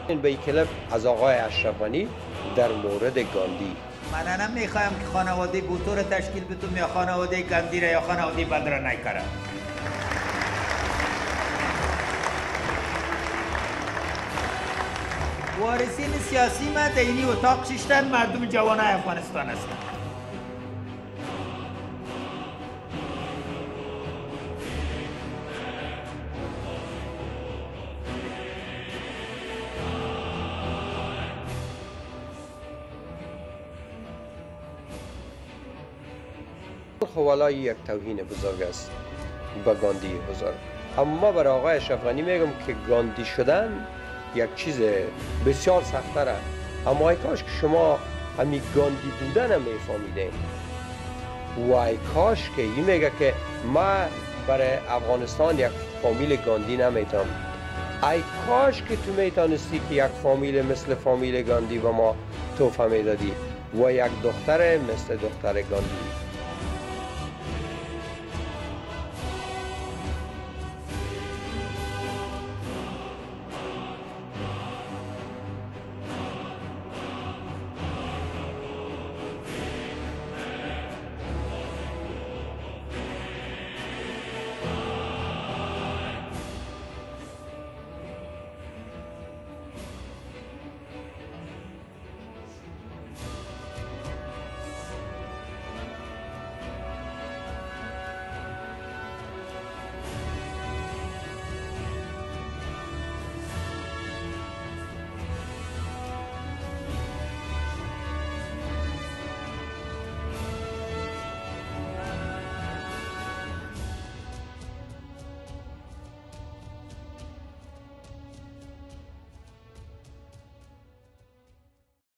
این به کلپ از آقای اشرف غنی در مورد گاندی. من نمیخوایم که خانواده بوتو را تشکیل بدم یا خانواده گاندی را یا خانواده بدر نایکا. وارثین سیاسی ما در اینی اتاق ششتن مردم جوانای افغانستان هستند. خب یک توهین بزرگ است به گاندی بزرگ. اما برای آقای اشرف غنی میگم که گاندی شدن یک چیز بسیار سخت‌تره. اما ای کاش که شما همین گاندی بودن هم میفهمیدین و ای کاش که این میگه که ما برای افغانستان یک فامیل گاندی نمیتونم. ای کاش که تو میتونستی که یک فامیل مثل فامیل گاندی و ما تحفه میدادی و یک دختر مثل دختر گاندی.